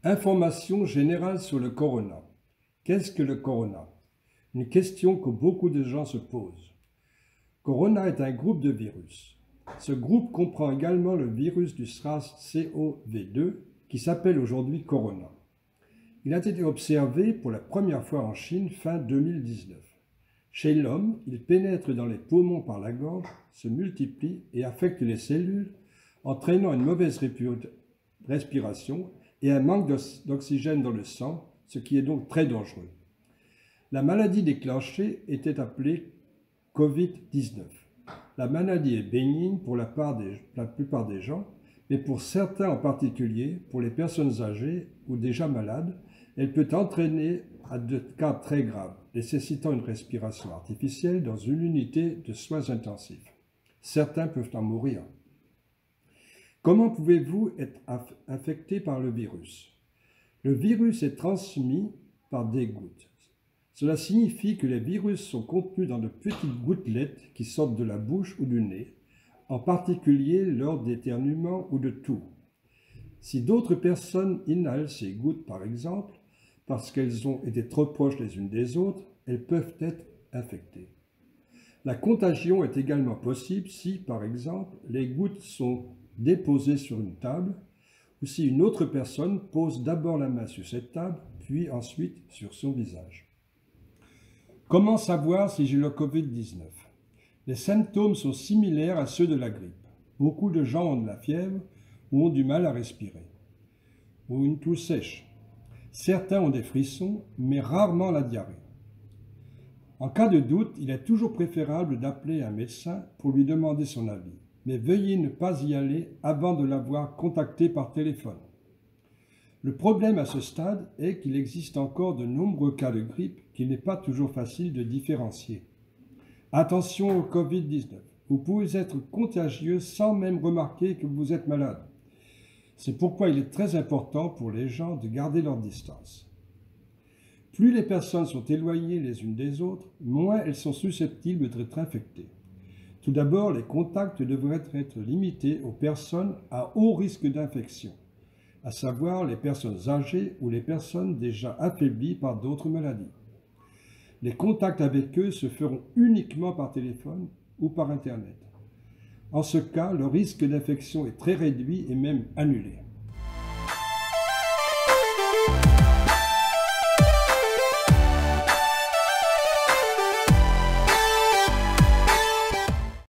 Information générale sur le corona. Qu'est-ce que le corona? Une question que beaucoup de gens se posent. Corona est un groupe de virus. Ce groupe comprend également le virus du SARS-CoV-2 qui s'appelle aujourd'hui corona. Il a été observé pour la première fois en Chine fin 2019. Chez l'homme, il pénètre dans les poumons par la gorge, se multiplie et affecte les cellules, entraînant une mauvaise respiration et un manque d'oxygène dans le sang, ce qui est donc très dangereux. La maladie déclenchée était appelée Covid-19. La maladie est bénigne pour la plupart des gens, mais pour certains en particulier, pour les personnes âgées ou déjà malades, elle peut entraîner à des cas très graves, nécessitant une respiration artificielle dans une unité de soins intensifs. Certains peuvent en mourir. Comment pouvez-vous être infecté par le virus? Le virus est transmis par des gouttes. Cela signifie que les virus sont contenus dans de petites gouttelettes qui sortent de la bouche ou du nez, en particulier lors d'éternuements ou de toux. Si d'autres personnes inhalent ces gouttes, par exemple, parce qu'elles ont été trop proches les unes des autres, elles peuvent être infectées. La contagion est également possible si, par exemple, les gouttes sont déposées sur une table ou si une autre personne pose d'abord la main sur cette table, puis ensuite sur son visage. Comment savoir si j'ai le Covid-19? Les symptômes sont similaires à ceux de la grippe. Beaucoup de gens ont de la fièvre ou ont du mal à respirer, ou une toux sèche. Certains ont des frissons, mais rarement la diarrhée. En cas de doute, il est toujours préférable d'appeler un médecin pour lui demander son avis. Mais veuillez ne pas y aller avant de l'avoir contacté par téléphone. Le problème à ce stade est qu'il existe encore de nombreux cas de grippe qu'il n'est pas toujours facile de différencier. Attention au Covid-19, vous pouvez être contagieux sans même remarquer que vous êtes malade. C'est pourquoi il est très important pour les gens de garder leur distance. Plus les personnes sont éloignées les unes des autres, moins elles sont susceptibles d'être infectées. Tout d'abord, les contacts devraient être limités aux personnes à haut risque d'infection, à savoir les personnes âgées ou les personnes déjà affaiblies par d'autres maladies. Les contacts avec eux se feront uniquement par téléphone ou par Internet. En ce cas, le risque d'infection est très réduit et même annulé.